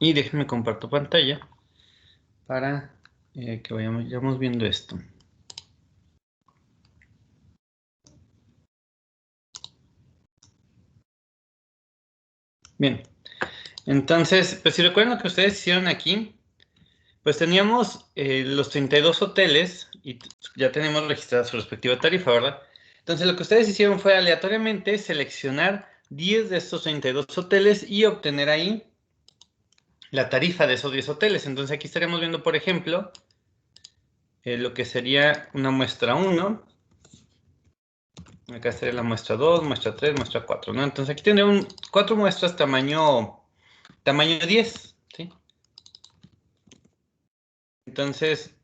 Y déjenme comparto pantalla para que vayamos viendo esto. Bien, entonces, pues si recuerdan lo que ustedes hicieron aquí, pues teníamos los 32 hoteles y ya tenemos registrada su respectiva tarifa, ¿verdad? Entonces lo que ustedes hicieron fue aleatoriamente seleccionar 10 de estos 32 hoteles y obtener ahí la tarifa de esos 10 hoteles. Entonces aquí estaremos viendo, por ejemplo, lo que sería una muestra 1. Acá estaría la muestra 2, muestra 3, muestra 4, ¿no? Entonces aquí tendré 4 muestras tamaño 10, ¿sí? Entonces,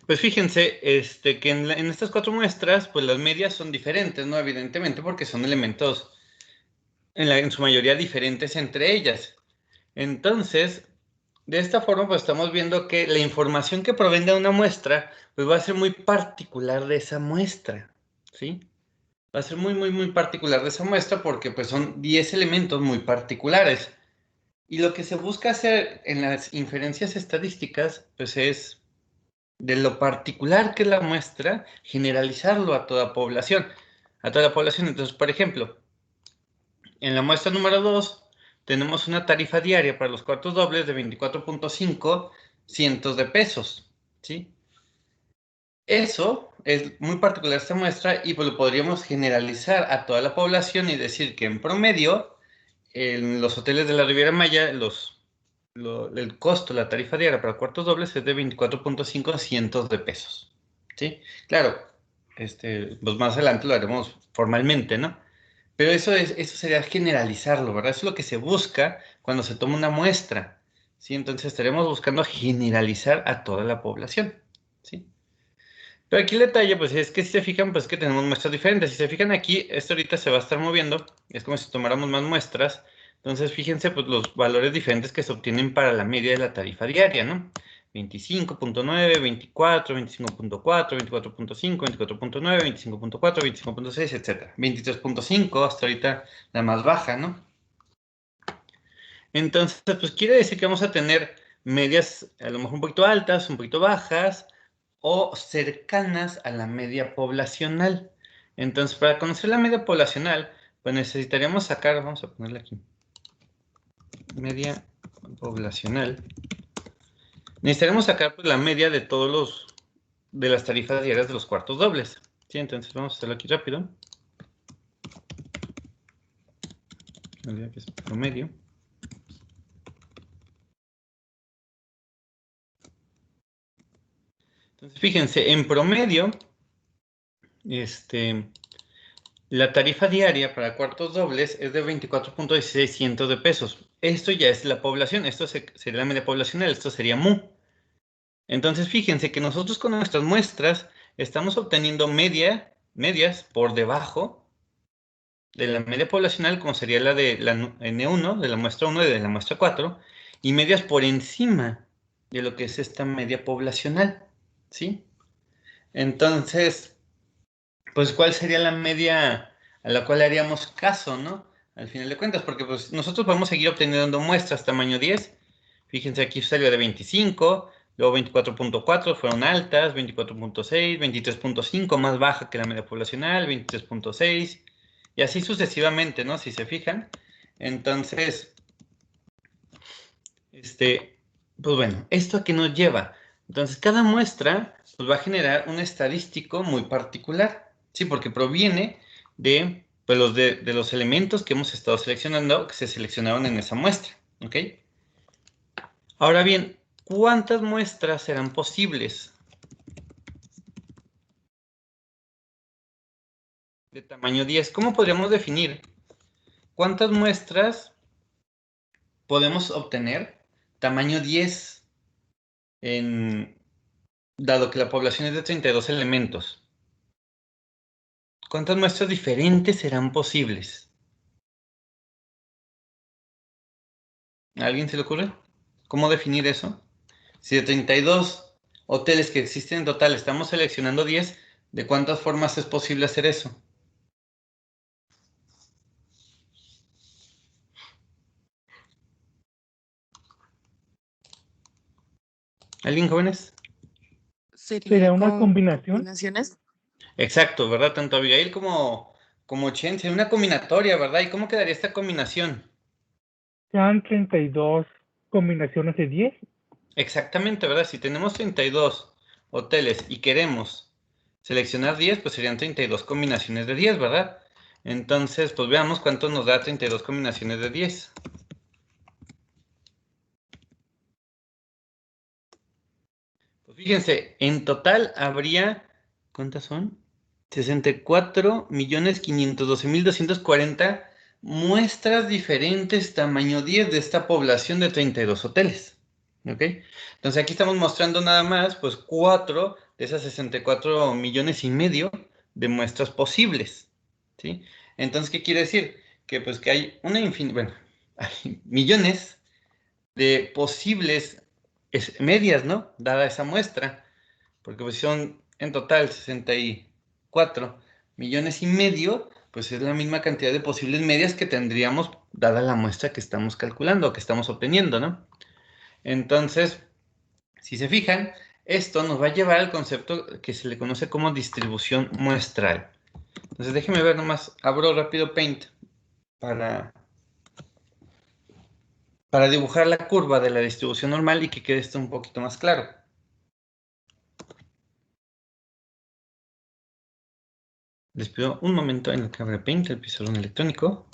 pues fíjense que en estas 4 muestras, pues las medias son diferentes, ¿no? Evidentemente, porque son elementos en su mayoría diferentes entre ellas. Entonces, de esta forma, pues estamos viendo que la información que provenga de una muestra, pues va a ser muy particular de esa muestra, ¿sí? Va a ser muy, muy, muy particular de esa muestra porque pues son 10 elementos muy particulares. Y lo que se busca hacer en las inferencias estadísticas, pues es de lo particular que es la muestra, generalizarlo a toda población. A toda la población. Entonces, por ejemplo, en la muestra número 2 tenemos una tarifa diaria para los cuartos dobles de 24.5 cientos de pesos, ¿sí? Eso es muy particular esta muestra y pues lo podríamos generalizar a toda la población y decir que en promedio en los hoteles de la Riviera Maya el costo, la tarifa diaria para cuartos dobles es de 24.5 cientos de pesos, ¿sí? Claro, pues más adelante lo haremos formalmente, ¿no? Pero eso sería generalizarlo, ¿verdad? Eso es lo que se busca cuando se toma una muestra, ¿sí? Entonces estaremos buscando generalizar a toda la población, ¿sí? Pero aquí el detalle, pues es que si se fijan, pues que tenemos muestras diferentes. Si se fijan aquí, esto ahorita se va a estar moviendo. Es como si tomáramos más muestras. Entonces, fíjense, pues los valores diferentes que se obtienen para la media de la tarifa diaria, ¿no? 25.9, 24, 25.4, 24.5, 24.9, 25.4, 25.6, etc. 23.5 hasta ahorita la más baja, ¿no? Entonces, pues quiere decir que vamos a tener medias a lo mejor un poquito altas, un poquito bajas o cercanas a la media poblacional. Entonces, para conocer la media poblacional, pues necesitaríamos sacar, vamos a ponerla aquí, media poblacional. Necesitaremos sacar pues, la media de de las tarifas diarias de los cuartos dobles. ¿Sí? Entonces, vamos a hacerlo aquí rápido. Que es promedio. Entonces, fíjense, en promedio, la tarifa diaria para cuartos dobles es de 24.16 cientos de pesos. Esto ya es la población, esto sería la media poblacional, esto sería MU. Entonces fíjense que nosotros con nuestras muestras estamos obteniendo medias por debajo de la media poblacional, como sería la de la N1, de la muestra 1 y de la muestra 4, y medias por encima de lo que es esta media poblacional, ¿sí? Entonces, pues cuál sería la media a la cual haríamos caso, ¿no? Al final de cuentas, porque pues nosotros podemos seguir obteniendo muestras tamaño 10. Fíjense, aquí salió de 25, luego 24.4 fueron altas, 24.6, 23.5 más baja que la media poblacional, 23.6 y así sucesivamente, ¿no? Si se fijan. Entonces, pues bueno, ¿esto a qué nos lleva? Entonces, cada muestra pues, va a generar un estadístico muy particular, ¿sí? Porque proviene de, pues, de los elementos que hemos estado seleccionando, que se seleccionaron en esa muestra, ¿ok? Ahora bien, ¿cuántas muestras serán posibles de tamaño 10? ¿Cómo podríamos definir cuántas muestras podemos obtener tamaño 10 dado que la población es de 32 elementos? ¿Cuántas muestras diferentes serán posibles? ¿A alguien se le ocurre? ¿Cómo definir eso? Si de 32 hoteles que existen en total estamos seleccionando 10, ¿de cuántas formas es posible hacer eso? ¿Alguien, jóvenes? Sería una con combinación. combinaciones. Exacto, ¿verdad? Tanto Abigail como Chen, sería una combinatoria, ¿verdad? ¿Y cómo quedaría esta combinación? Sean 32 combinaciones de 10. Exactamente, ¿verdad? Si tenemos 32 hoteles y queremos seleccionar 10, pues serían 32 combinaciones de 10, ¿verdad? Entonces, pues veamos cuánto nos da 32 combinaciones de 10. Pues fíjense, en total habría, ¿cuántas son? 64.512.240 muestras diferentes tamaño 10 de esta población de 32 hoteles. ¿Ok? Entonces aquí estamos mostrando nada más, pues 4 de esas 64 millones y medio de muestras posibles. ¿Sí? Entonces, ¿qué quiere decir? Que pues que hay una infinidad, bueno, hay millones de posibles medias, ¿no? Dada esa muestra, porque pues son en total 64 millones y medio, pues es la misma cantidad de posibles medias que tendríamos dada la muestra que estamos calculando, que estamos obteniendo, ¿no? Entonces, si se fijan, esto nos va a llevar al concepto que se le conoce como distribución muestral. Entonces, déjenme ver nomás, abro rápido Paint para dibujar la curva de la distribución normal y que quede esto un poquito más claro. Les pido un momento en lo que abra Paint, el pizarrón electrónico.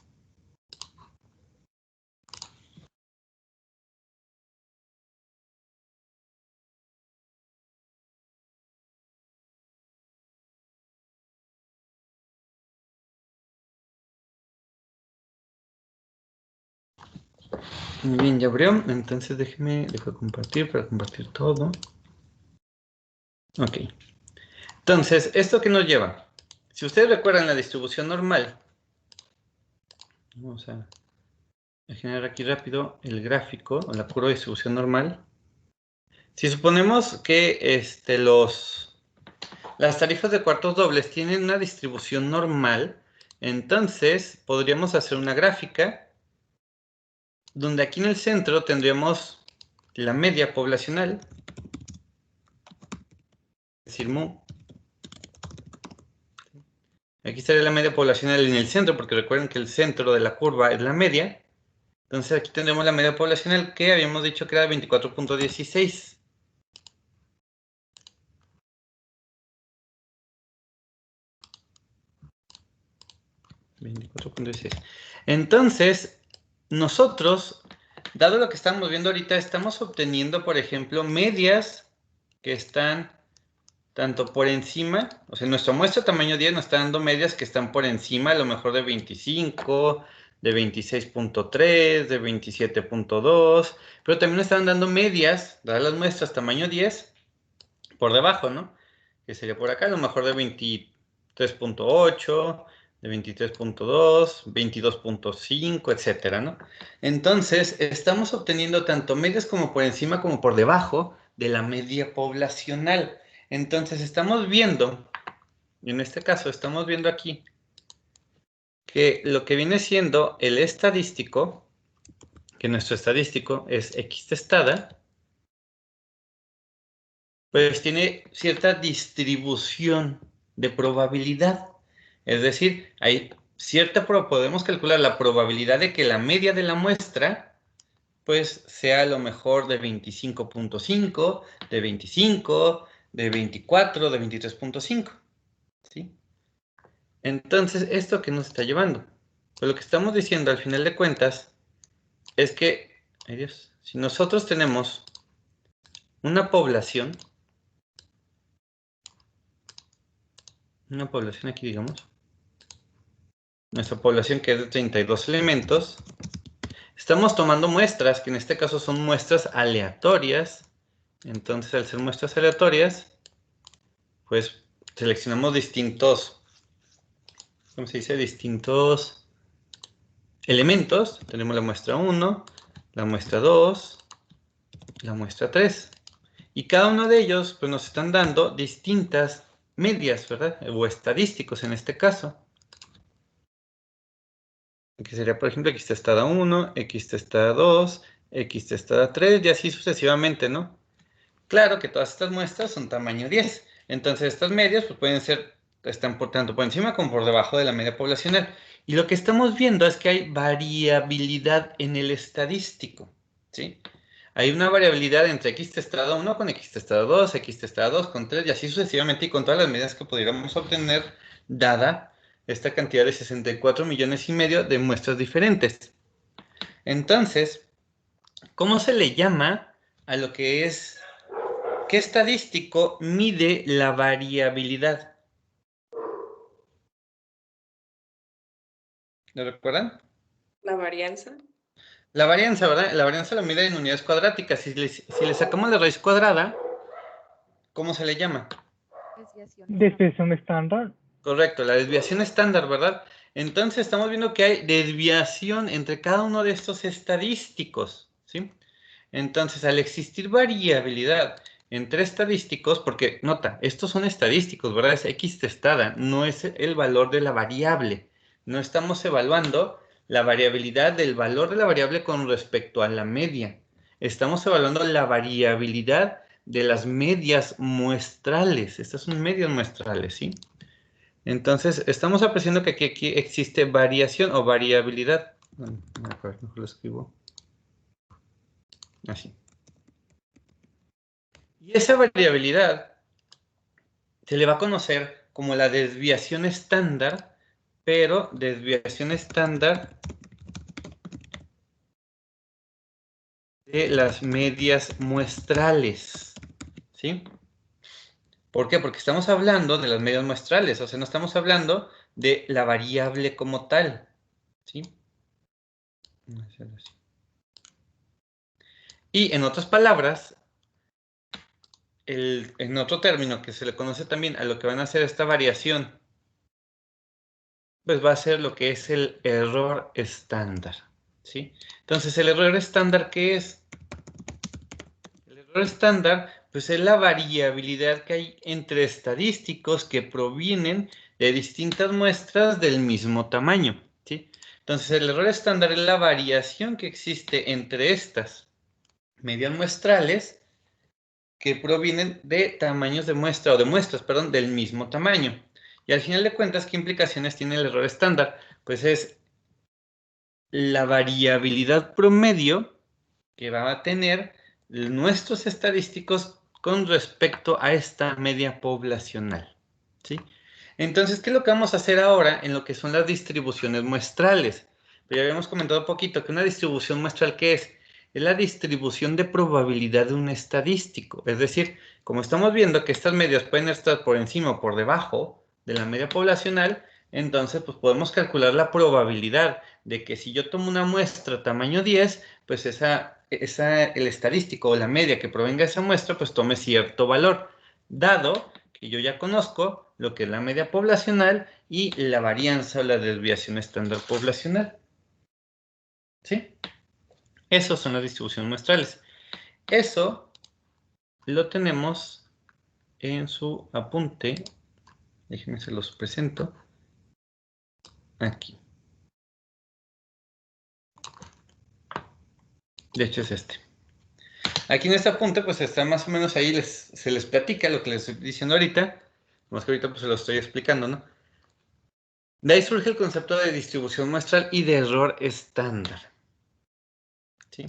Muy bien, ya abrió. Entonces dejo compartir para compartir todo. Ok. Entonces, ¿esto qué nos lleva? Si ustedes recuerdan la distribución normal, vamos a generar aquí rápido el gráfico o la curva de distribución normal. Si suponemos que las tarifas de cuartos dobles tienen una distribución normal, entonces podríamos hacer una gráfica donde aquí en el centro tendríamos la media poblacional, es decir, mu. Aquí estaría la media poblacional en el centro, porque recuerden que el centro de la curva es la media. Entonces aquí tendremos la media poblacional que habíamos dicho que era 24.16. Entonces, nosotros, dado lo que estamos viendo ahorita, estamos obteniendo, por ejemplo, medias que están tanto por encima, o sea, nuestra muestra tamaño 10 nos está dando medias que están por encima, a lo mejor de 25, de 26.3, de 27.2, pero también nos están dando medias, dadas las muestras tamaño 10, por debajo, ¿no? Que sería por acá, a lo mejor de 23.8, de 23.2, 22.5, etcétera, ¿no? Entonces, estamos obteniendo tanto medias como por encima como por debajo de la media poblacional. Entonces, estamos viendo, en este caso, estamos viendo aquí que lo que viene siendo el estadístico, que nuestro estadístico es X testada, pues tiene cierta distribución de probabilidad. Es decir, podemos calcular la probabilidad de que la media de la muestra, pues sea a lo mejor de 25.5, de 25, de 24, de 23.5. ¿Sí? Entonces, ¿esto qué nos está llevando? Pues lo que estamos diciendo al final de cuentas es que, ay Dios, si nosotros tenemos una población aquí, digamos, nuestra población que es de 32 elementos, estamos tomando muestras, que en este caso son muestras aleatorias. Entonces, al ser muestras aleatorias, pues seleccionamos distintos, ¿cómo se dice? Distintos elementos. Tenemos la muestra 1, la muestra 2, la muestra 3. Y cada uno de ellos, pues nos están dando distintas medias, ¿verdad? O estadísticos en este caso. Que sería, por ejemplo, X testada 1, X testada 2, X testada 3 y así sucesivamente, ¿no? Claro que todas estas muestras son tamaño 10. Entonces estas medias pues, pueden ser, están por tanto por encima como por debajo de la media poblacional. Y lo que estamos viendo es que hay variabilidad en el estadístico, ¿sí? Hay una variabilidad entre x testado 1 con x testado 2, x testado 2 con 3 y así sucesivamente y con todas las medidas que pudiéramos obtener dada esta cantidad de 64 millones y medio de muestras diferentes. Entonces, ¿cómo se le llama a lo que es, qué estadístico mide la variabilidad? ¿Lo recuerdan? La varianza. La varianza, ¿verdad? La varianza la mide en unidades cuadráticas. Si le sacamos la raíz cuadrada, ¿cómo se le llama? Desviación estándar. Correcto, la desviación estándar, ¿verdad? Entonces estamos viendo que hay desviación entre cada uno de estos estadísticos, ¿sí? Entonces, al existir variabilidad entre estadísticos, porque nota, estos son estadísticos, ¿verdad? Es X testada, no es el valor de la variable. No estamos evaluando la variabilidad del valor de la variable con respecto a la media. Estamos evaluando la variabilidad de las medias muestrales. Estas son medias muestrales, ¿sí? Entonces, estamos apreciando que aquí existe variación o variabilidad. Bueno, mejor lo escribo así. Y esa variabilidad se le va a conocer como la desviación estándar, pero desviación estándar de las medias muestrales, ¿sí? ¿Por qué? Porque estamos hablando de las medias muestrales, o sea, no estamos hablando de la variable como tal, ¿sí? Y en otras palabras, en otro término que se le conoce también a lo que van a hacer esta variación, pues va a ser lo que es el error estándar, ¿sí? Entonces, ¿el error estándar qué es? El error estándar, pues es la variabilidad que hay entre estadísticos que provienen de distintas muestras del mismo tamaño, ¿sí? Entonces, el error estándar es la variación que existe entre estas medias muestrales que provienen de tamaños de muestra, o de muestras, perdón, del mismo tamaño. Y al final de cuentas, ¿qué implicaciones tiene el error estándar? Pues es la variabilidad promedio que va a tener nuestros estadísticos con respecto a esta media poblacional, ¿sí? Entonces, ¿qué es lo que vamos a hacer ahora en lo que son las distribuciones muestrales? Pues ya habíamos comentado un poquito que una distribución muestral, ¿qué es? Es la distribución de probabilidad de un estadístico. Es decir, como estamos viendo que estas medias pueden estar por encima o por debajo de la media poblacional, entonces pues podemos calcular la probabilidad de que si yo tomo una muestra tamaño 10, pues el estadístico o la media que provenga de esa muestra, pues tome cierto valor, dado que yo ya conozco lo que es la media poblacional y la varianza o la desviación estándar poblacional. ¿Sí? Esos son las distribuciones muestrales. Eso lo tenemos en su apunte. Déjenme se los presento. Aquí. De hecho es este. Aquí en este apunte pues está más o menos ahí, se les platica lo que les estoy diciendo ahorita. Más que ahorita pues se lo estoy explicando, ¿no? De ahí surge el concepto de distribución muestral y de error estándar. ¿Sí?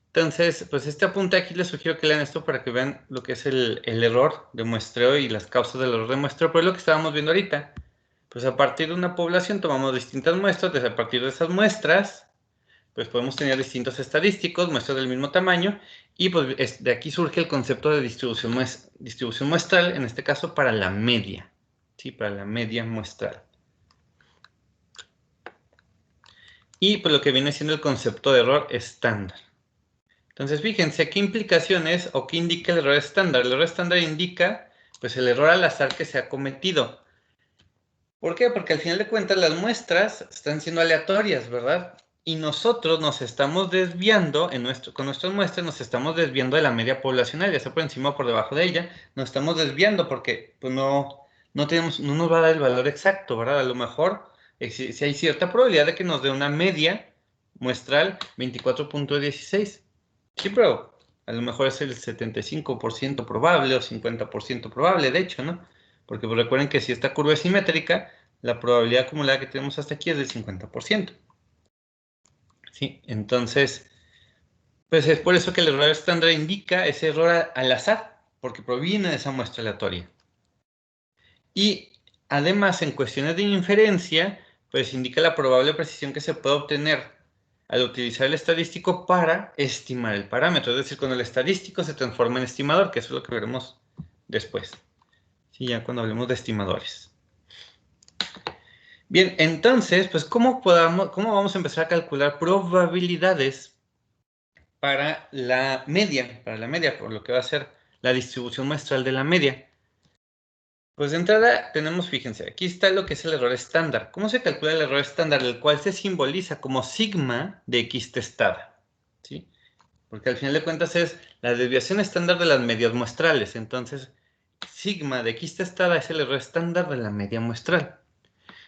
Entonces, pues este apunte aquí les sugiero que lean esto para que vean lo que es el error de muestreo y las causas del error de muestreo. Pero es lo que estábamos viendo ahorita. Pues a partir de una población tomamos distintas muestras. Desde a partir de esas muestras, pues podemos tener distintos estadísticos, muestras del mismo tamaño. Y pues de aquí surge el concepto de distribución muestral, en este caso para la media. ¿Sí? Para la media muestral. Y pues lo que viene siendo el concepto de error estándar. Entonces, fíjense, ¿qué implicaciones o qué indica el error estándar? El error estándar indica, pues, el error al azar que se ha cometido. ¿Por qué? Porque al final de cuentas las muestras están siendo aleatorias, ¿verdad? Y nosotros nos estamos desviando, con nuestras muestras nos estamos desviando de la media poblacional, ya sea por encima o por debajo de ella, nos estamos desviando porque pues, no nos va a dar el valor exacto, ¿verdad? A lo mejor si hay cierta probabilidad de que nos dé una media muestral 24.16. Sí, pero a lo mejor es el 75% probable o 50% probable, de hecho, ¿no? Porque pues, recuerden que si esta curva es simétrica, la probabilidad acumulada que tenemos hasta aquí es del 50%. ¿Sí? Entonces, pues es por eso que el error estándar indica ese error al azar, porque proviene de esa muestra aleatoria. Y además, en cuestiones de inferencia, pues indica la probable precisión que se puede obtener al utilizar el estadístico para estimar el parámetro. Es decir, cuando el estadístico se transforma en estimador, que eso es lo que veremos después. Sí, ya cuando hablemos de estimadores. Bien, entonces, pues, ¿cómo vamos a empezar a calcular probabilidades para la media? Por lo que va a ser la distribución muestral de la media. Pues de entrada tenemos, fíjense, aquí está lo que es el error estándar. ¿Cómo se calcula el error estándar? El cual se simboliza como sigma de x testada. ¿Sí? Porque al final de cuentas es la desviación estándar de las medias muestrales. Entonces, sigma de x testada es el error estándar de la media muestral.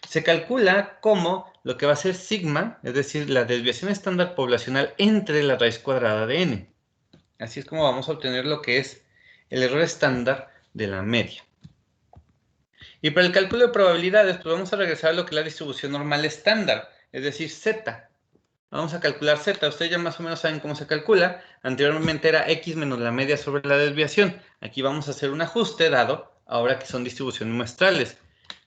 Se calcula como lo que va a ser sigma, es decir, la desviación estándar poblacional entre la raíz cuadrada de n. Así es como vamos a obtener lo que es el error estándar de la media. Y para el cálculo de probabilidades, pues vamos a regresar a lo que es la distribución normal estándar, es decir, z. Vamos a calcular z. Ustedes ya más o menos saben cómo se calcula. Anteriormente era x menos la media sobre la desviación. Aquí vamos a hacer un ajuste dado, ahora que son distribuciones muestrales.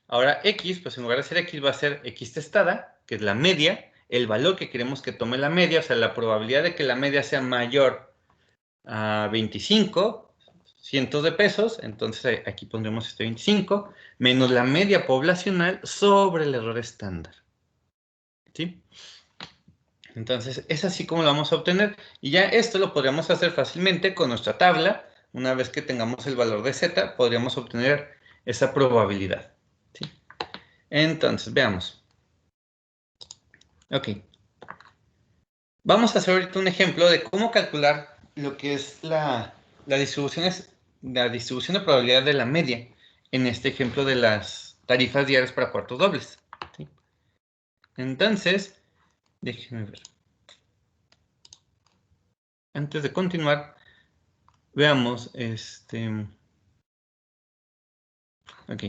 Ahora x, pues en lugar de ser x, va a ser x testada, que es la media, el valor que queremos que tome la media, o sea, la probabilidad de que la media sea mayor a 25 cientos de pesos, entonces aquí pondremos este 25, menos la media poblacional sobre el error estándar. ¿Sí? Entonces, es así como lo vamos a obtener. Y ya esto lo podríamos hacer fácilmente con nuestra tabla. Una vez que tengamos el valor de z, podríamos obtener esa probabilidad. ¿Sí? Entonces, veamos. Ok. Vamos a hacer ahorita un ejemplo de cómo calcular lo que es la distribución de probabilidad de la media en este ejemplo de las tarifas diarias para cuartos dobles. ¿Sí? Entonces, déjenme ver. Antes de continuar, veamos ok.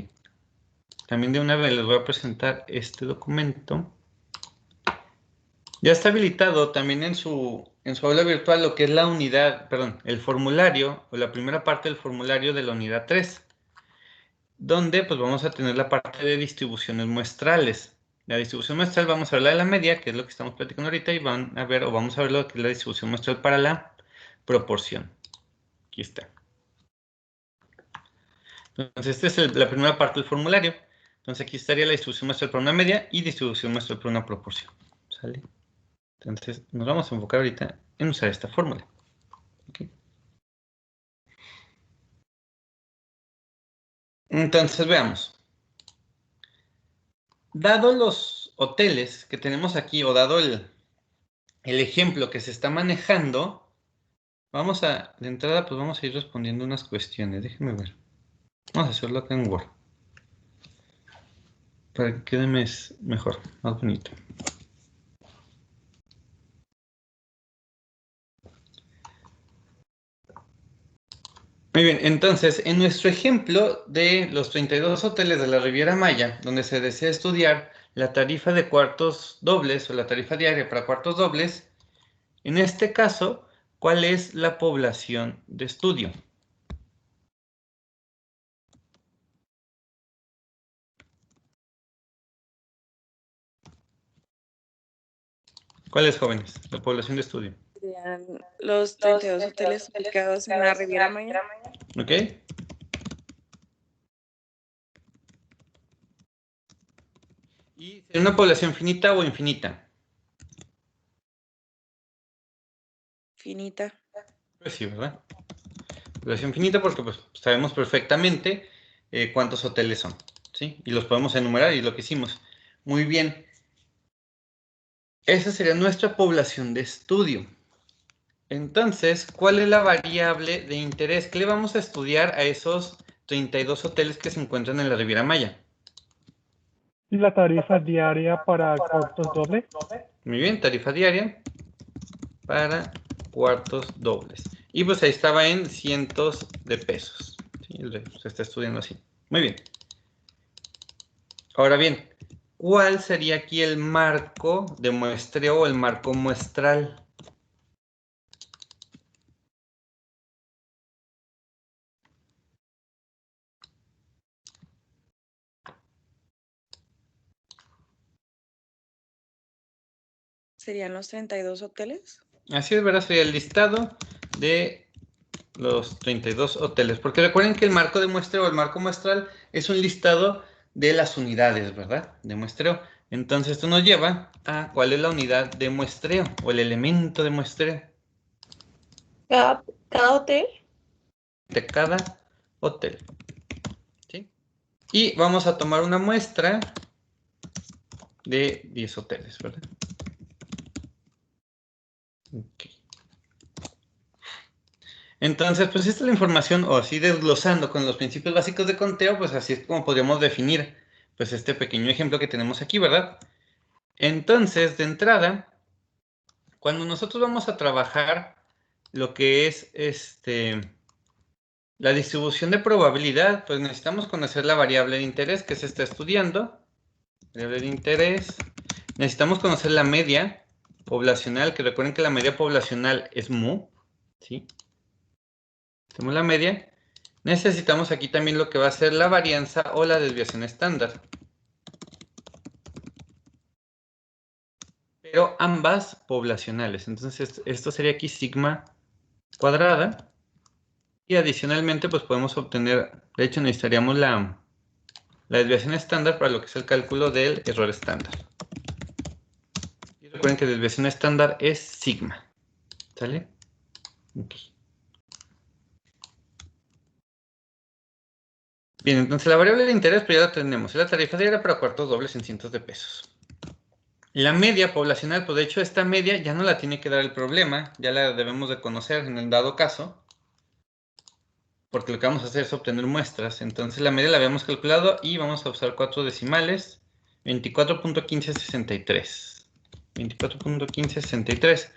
También de una vez les voy a presentar este documento. Ya está habilitado también en su aula virtual lo que es la unidad, perdón, el formulario o la primera parte del formulario de la unidad 3. Donde pues vamos a tener la parte de distribuciones muestrales. La distribución muestral vamos a ver la de la media, que es lo que estamos platicando ahorita, y vamos a ver lo que es la distribución muestral para la proporción. Aquí está. Entonces, esta es la primera parte del formulario. Entonces, aquí estaría la distribución muestral para una media y distribución muestral para una proporción. ¿Sale? Entonces, nos vamos a enfocar ahorita en usar esta fórmula. ¿Okay? Entonces, veamos. Dado los hoteles que tenemos aquí, o dado el ejemplo que se está manejando, de entrada, pues vamos a ir respondiendo unas cuestiones. Déjenme ver. Vamos a hacerlo acá en Word. Para que quede mejor, más bonito. Muy bien, entonces, en nuestro ejemplo de los 32 hoteles de la Riviera Maya, donde se desea estudiar la tarifa de cuartos dobles o la tarifa diaria para cuartos dobles, en este caso, ¿cuál es la población de estudio? ¿Cuáles, jóvenes? La población de estudio. Serían los 32 hoteles ubicados en la Riviera Maya. ¿Ok? ¿Y sería una población finita o infinita? Finita. Pues sí, ¿verdad? Población finita porque pues, sabemos perfectamente cuántos hoteles son, ¿sí? Y los podemos enumerar y lo que hicimos. Muy bien. Esa sería nuestra población de estudio. Entonces, ¿cuál es la variable de interés? ¿Qué le vamos a estudiar a esos 32 hoteles que se encuentran en la Riviera Maya? La tarifa diaria para cuartos dobles. Muy bien, tarifa diaria para cuartos dobles. Y pues ahí estaba en cientos de pesos. ¿Sí? Se está estudiando así. Muy bien. Ahora bien, ¿cuál sería aquí el marco de muestreo o el marco muestral? ¿Serían los 32 hoteles? Así es, ¿verdad? Sería el listado de los 32 hoteles. Porque recuerden que el marco de muestreo o el marco muestral es un listado de las unidades, ¿verdad? De muestreo. Entonces esto nos lleva a cuál es la unidad de muestreo o el elemento de muestreo Cada hotel. de cada hotel. ¿Sí? Y vamos a tomar una muestra de 10 hoteles, ¿verdad? Ok. Entonces, pues esta es la información, o así desglosando con los principios básicos de conteo, pues así es como podríamos definir pues este pequeño ejemplo que tenemos aquí, ¿verdad? Entonces, de entrada, cuando nosotros vamos a trabajar lo que es la distribución de probabilidad, pues necesitamos conocer la variable de interés que se está estudiando. Variable de interés. Necesitamos conocer la media poblacional, que recuerden que la media poblacional es mu, ¿sí? Tenemos la media. Necesitamos aquí también lo que va a ser la varianza o la desviación estándar. Pero ambas poblacionales. Entonces esto sería aquí sigma cuadrada. Y adicionalmente pues podemos obtener, de hecho necesitaríamos la desviación estándar para lo que es el cálculo del error estándar. Y recuerden que la desviación estándar es sigma. ¿Sale? Ok. Bien, entonces la variable de interés pues ya la tenemos. Es la tarifa diaria para cuartos dobles en cientos de pesos. La media poblacional, pues de hecho esta media ya no la tiene que dar el problema, ya la debemos de conocer en el dado caso, porque lo que vamos a hacer es obtener muestras. Entonces la media la habíamos calculado y vamos a usar 4 decimales, 24.1563. 24.1563.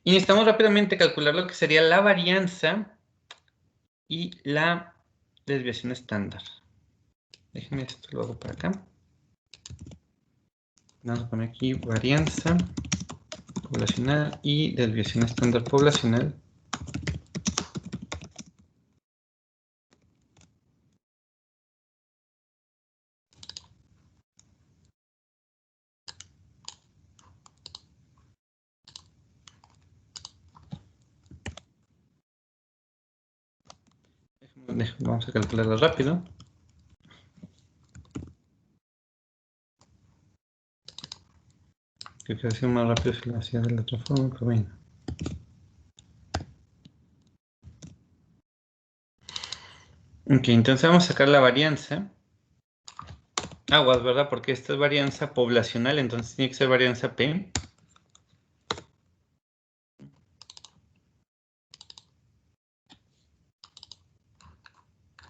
Y necesitamos rápidamente calcular lo que sería la varianza y la desviación estándar. Déjenme esto lo hago para acá. Vamos a poner aquí varianza poblacional y desviación estándar poblacional. Vamos a calcularlo rápido. Creo que ha sido más rápido si lo hacía de la otra forma, pero bueno. Ok, entonces vamos a sacar la varianza. Aguas, ¿verdad? Porque esta es varianza poblacional, entonces tiene que ser varianza P.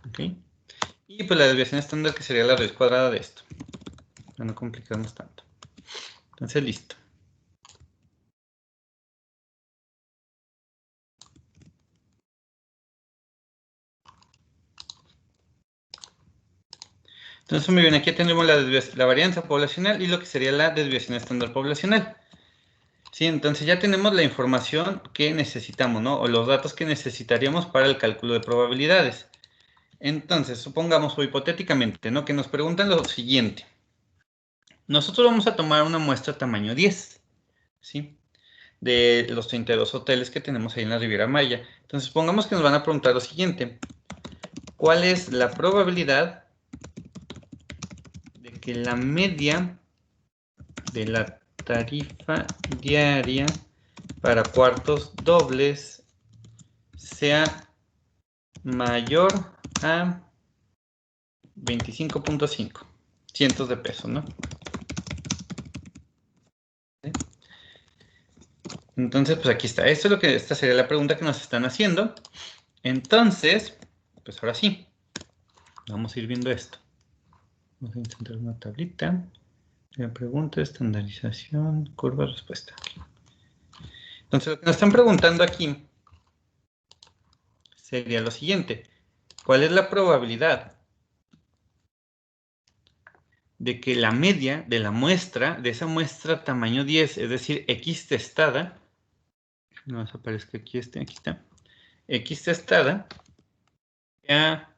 Ok. Y pues la desviación estándar que sería la raíz cuadrada de esto. Para no complicarnos tanto. Entonces, listo. Entonces, muy bien, aquí tenemos la varianza poblacional y lo que sería la desviación estándar poblacional. Sí, entonces ya tenemos la información que necesitamos, ¿no? O los datos que necesitaríamos para el cálculo de probabilidades. Entonces, supongamos o hipotéticamente, ¿no? Que nos preguntan lo siguiente. Nosotros vamos a tomar una muestra tamaño 10, ¿sí? De los 32 hoteles que tenemos ahí en la Riviera Maya. Entonces, supongamos que nos van a preguntar lo siguiente. ¿Cuál es la probabilidad de que la media de la tarifa diaria para cuartos dobles sea mayor a 25.5 cientos de pesos, ¿no? Entonces, pues aquí está. Esta sería la pregunta que nos están haciendo. Entonces, pues ahora sí. Vamos a ir viendo esto. Vamos a intentar una tablita. La pregunta, estandarización, curva, respuesta. Entonces, lo que nos están preguntando aquí sería lo siguiente. ¿Cuál es la probabilidad de que la media de la muestra, de esa muestra tamaño 10, es decir, X testada, no nos aparezca aquí aquí está, X testada, ya,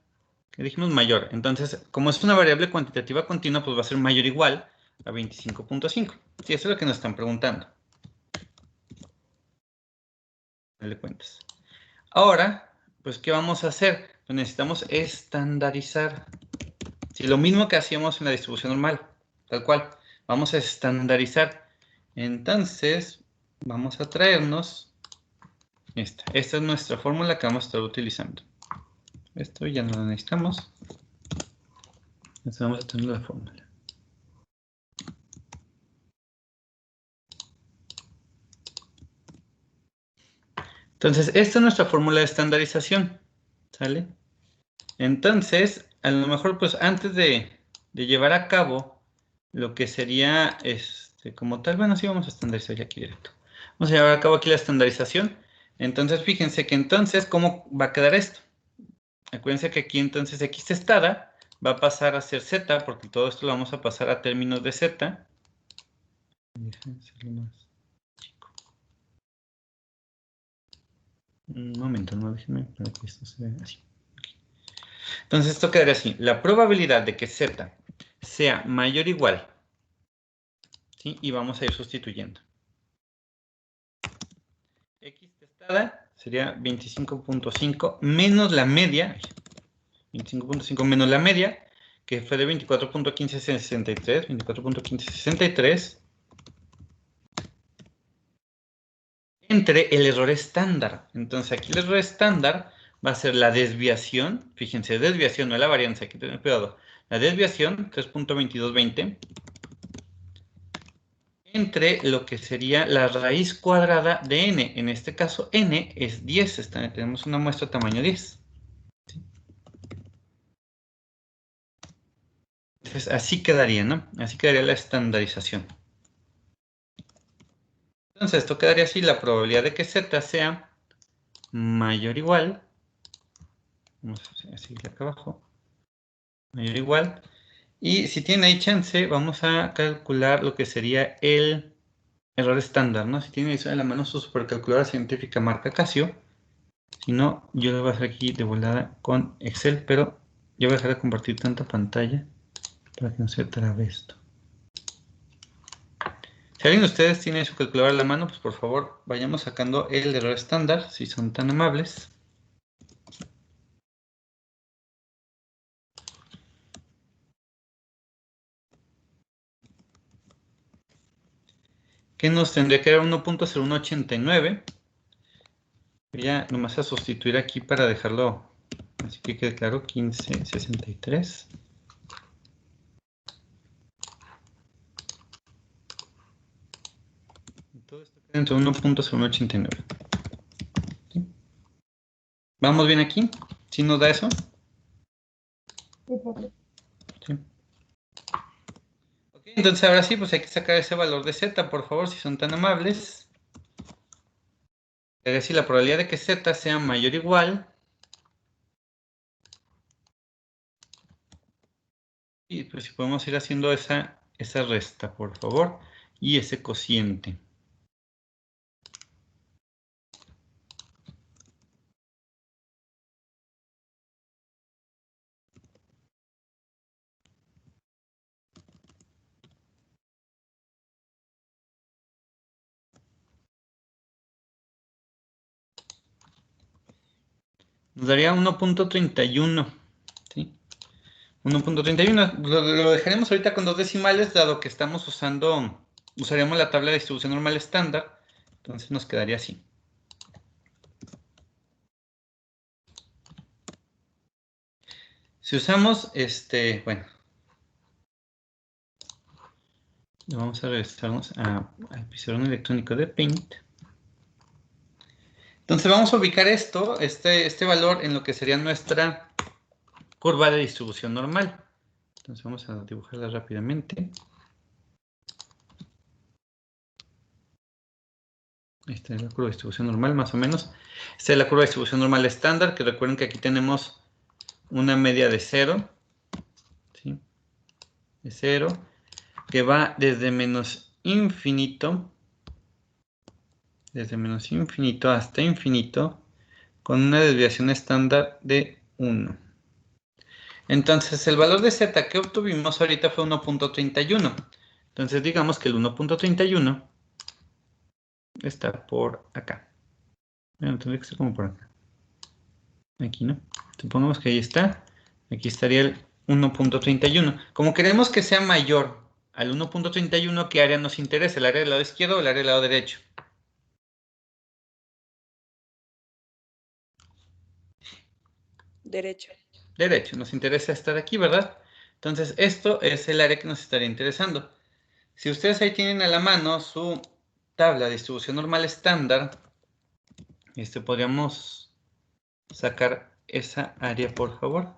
que dijimos mayor. Entonces, como es una variable cuantitativa continua, pues va a ser mayor o igual a 25.5. Sí, eso es lo que nos están preguntando. Dale cuentas. Ahora, pues, ¿qué vamos a hacer? Pues necesitamos estandarizar. Sí, lo mismo que hacíamos en la distribución normal, tal cual. Vamos a estandarizar. Entonces, vamos a traernos esta. Esta es nuestra fórmula que vamos a estar utilizando. Esto ya no lo necesitamos. Entonces vamos a tener la fórmula. Entonces, esta es nuestra fórmula de estandarización. ¿Sale? Entonces, a lo mejor, pues antes de llevar a cabo lo que sería, como tal, bueno, sí vamos a estandarizar ya aquí directo. Vamos a llevar a cabo aquí la estandarización. Entonces, fíjense que entonces, ¿cómo va a quedar esto? Acuérdense que aquí entonces X testada va a pasar a ser Z, porque todo esto lo vamos a pasar a términos de Z. Déjenme hacerlo más chico. Un momento, no déjenme para que esto se vea así. Entonces esto quedaría así. La probabilidad de que Z sea mayor o igual, ¿sí? Y vamos a ir sustituyendo. X testada sería 25.5 menos la media, 25.5 menos la media, que fue de 24.1563, 24.1563, entre el error estándar. Entonces aquí el error estándar va a ser la desviación, fíjense, desviación, no la varianza, hay que tener cuidado. La desviación, 3.2220, entre lo que sería la raíz cuadrada de n. En este caso, n es 10, tenemos una muestra tamaño 10. Entonces, así quedaría, ¿no? Así quedaría la estandarización. Entonces, esto quedaría así, la probabilidad de que z sea mayor o igual, vamos a seguir acá abajo, mayor o igual, y si tiene ahí chance, vamos a calcular lo que sería el error estándar, ¿no? Si tiene eso en la mano su supercalculadora científica marca Casio, si no, yo lo voy a hacer aquí de volada con Excel, pero yo voy a dejar de compartir tanta pantalla para que no se trabe esto. Si alguien de ustedes tiene su calculadora a la mano, pues por favor vayamos sacando el error estándar, si son tan amables. Que nos tendría que dar 1.0189. Voy a nomás a sustituir aquí para dejarlo, así que quede claro, 1563. Todo esto queda entre 1.0189. ¿Sí? ¿Vamos bien aquí? ¿Sí nos da eso? Sí. Ok, entonces ahora sí, pues hay que sacar ese valor de z, por favor, si son tan amables. Es decir, la probabilidad de que z sea mayor o igual. Y pues si podemos ir haciendo esa resta, por favor, y ese cociente. Nos daría 1.31, ¿sí? 1.31, lo dejaremos ahorita con 2 decimales, dado que estamos usaríamos la tabla de distribución normal estándar, entonces nos quedaría así. Si usamos, bueno, vamos a regresarnos al pizarrón electrónico de Paint. Entonces vamos a ubicar este valor en lo que sería nuestra curva de distribución normal. Entonces vamos a dibujarla rápidamente. Esta es la curva de distribución normal, más o menos. Esta es la curva de distribución normal estándar, que recuerden que aquí tenemos una media de 0. ¿Sí? De 0, que va desde menos infinito hasta infinito, con una desviación estándar de 1. Entonces, el valor de z que obtuvimos ahorita fue 1.31. Entonces, digamos que el 1.31 está por acá. Bueno, tendría que ser como por acá. Aquí, ¿no? Supongamos que ahí está. Aquí estaría el 1.31. Como queremos que sea mayor al 1.31, ¿qué área nos interesa? ¿El área del lado izquierdo o el área del lado derecho? Derecho. Derecho. Nos interesa estar aquí, ¿verdad? Entonces, esto es el área que nos estaría interesando. Si ustedes ahí tienen a la mano su tabla de distribución normal estándar, podríamos sacar esa área, por favor.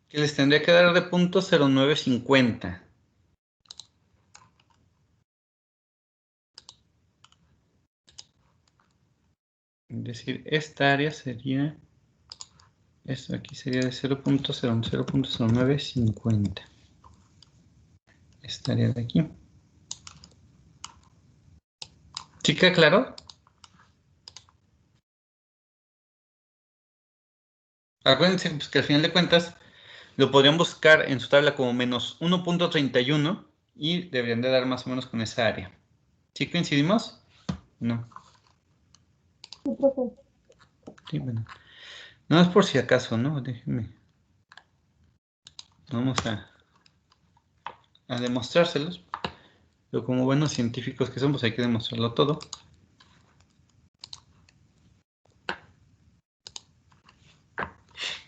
Que les tendría que dar de punto 0.950. Es decir, esta área sería, esto aquí sería de 0.0950. Esta área de aquí. ¿Sí queda claro? Acuérdense pues, que al final de cuentas lo podrían buscar en su tabla como menos 1.31 y deberían de dar más o menos con esa área. ¿Sí coincidimos? No. Sí, bueno. No es por si acaso, ¿no? Déjenme. Vamos a demostrárselos. Pero como buenos científicos que somos, hay que demostrarlo todo.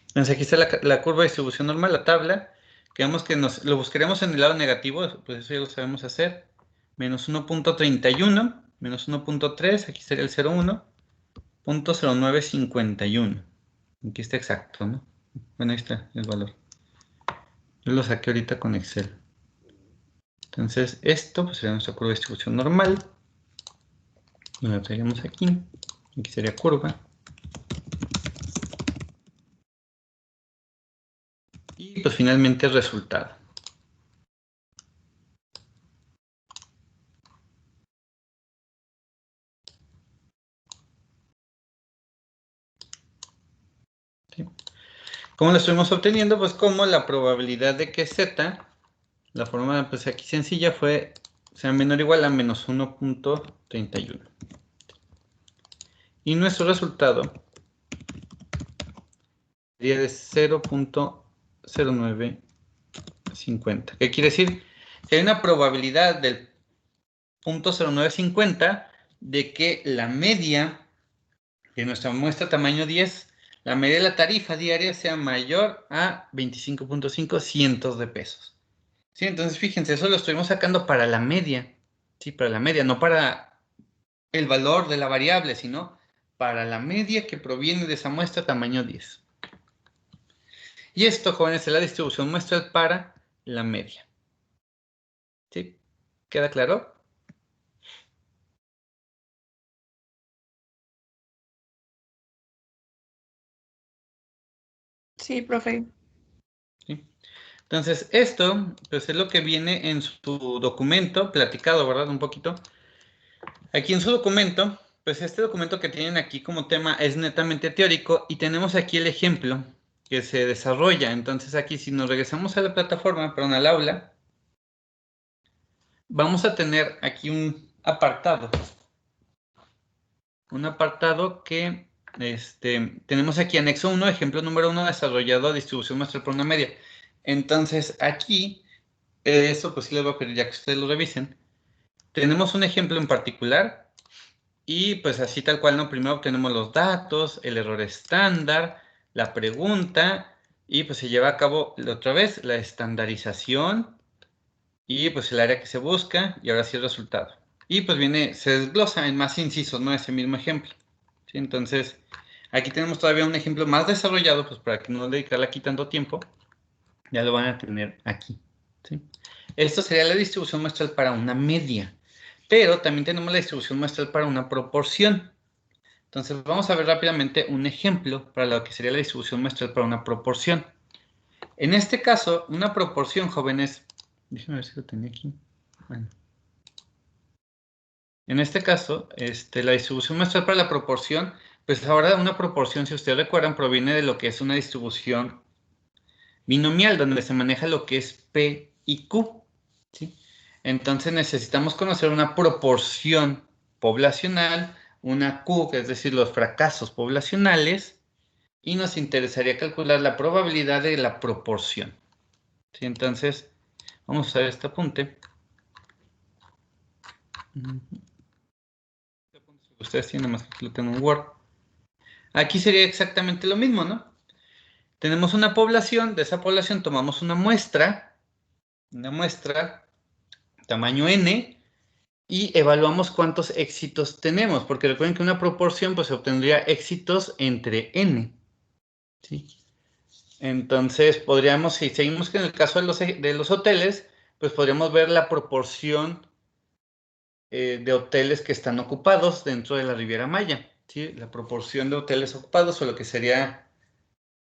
Entonces aquí está la curva de distribución normal, la tabla. Queremos que lo buscaremos en el lado negativo, pues eso ya lo sabemos hacer. Menos 1.31, menos 1.3, aquí sería el 0.1, 0.0951. Aquí está exacto, ¿no? Bueno, ahí está el valor. Yo lo saqué ahorita con Excel. Entonces esto pues sería nuestra curva de distribución normal. Lo traemos aquí. Aquí sería curva. Y pues finalmente el resultado. ¿Sí? ¿Cómo lo estuvimos obteniendo? Pues como la probabilidad de que z, la forma pues aquí sencilla fue, sea menor o igual a menos 1.31. Y nuestro resultado sería de 0.0950. ¿Qué quiere decir? Que hay una probabilidad del 0.0950 de que la media de nuestra muestra tamaño 10, la media de la tarifa diaria sea mayor a 25.5 cientos de pesos. ¿Sí? Entonces, fíjense, eso lo estuvimos sacando para la media. Sí, para la media, no para el valor de la variable, sino para la media que proviene de esa muestra tamaño 10. Y esto, jóvenes, es la distribución muestral para la media. ¿Sí? ¿Queda claro? Sí, profe. ¿Sí? Entonces, esto pues es lo que viene en su documento, platicado, ¿verdad? Un poquito. Aquí en su documento, pues este documento que tienen aquí como tema es netamente teórico y tenemos aquí el ejemplo que se desarrolla. Entonces aquí si nos regresamos a la plataforma, perdón, al aula, vamos a tener aquí un apartado. Un apartado que tenemos aquí anexo 1, ejemplo número 1, desarrollado a distribución muestral por una media. Entonces aquí, eso pues sí les voy a pedir ya que ustedes lo revisen. Tenemos un ejemplo en particular y pues así tal cual, ¿no? Primero obtenemos los datos, el error estándar, la pregunta y pues se lleva a cabo otra vez la estandarización y pues el área que se busca, y ahora sí el resultado. Y pues se desglosa en más incisos, ¿no? Ese mismo ejemplo. ¿Sí? Entonces, aquí tenemos todavía un ejemplo más desarrollado, pues para que no dedicarle aquí tanto tiempo, ya lo van a tener aquí. ¿Sí? Esto sería la distribución muestral para una media, pero también tenemos la distribución muestral para una proporción. Entonces, vamos a ver rápidamente un ejemplo para lo que sería la distribución muestral para una proporción. En este caso, una proporción, jóvenes, déjenme ver si lo tenía aquí. Bueno. En este caso, la distribución muestral para la proporción, pues ahora una proporción, si ustedes recuerdan, proviene de lo que es una distribución binomial, donde se maneja lo que es P y Q. ¿Sí? Entonces necesitamos conocer una proporción poblacional, una Q, que es decir, los fracasos poblacionales, y nos interesaría calcular la probabilidad de la proporción. ¿Sí? Entonces, vamos a usar este apunte. Ustedes tienen más que lo tengo en Word. Aquí sería exactamente lo mismo, ¿no? Tenemos una población, de esa población tomamos una muestra, tamaño n, y evaluamos cuántos éxitos tenemos, porque recuerden que una proporción pues se obtendría éxitos entre n. ¿Sí? Entonces podríamos, si seguimos en el caso de los hoteles, pues podríamos ver la proporción de hoteles que están ocupados dentro de la Riviera Maya. ¿Sí? La proporción de hoteles ocupados o lo que sería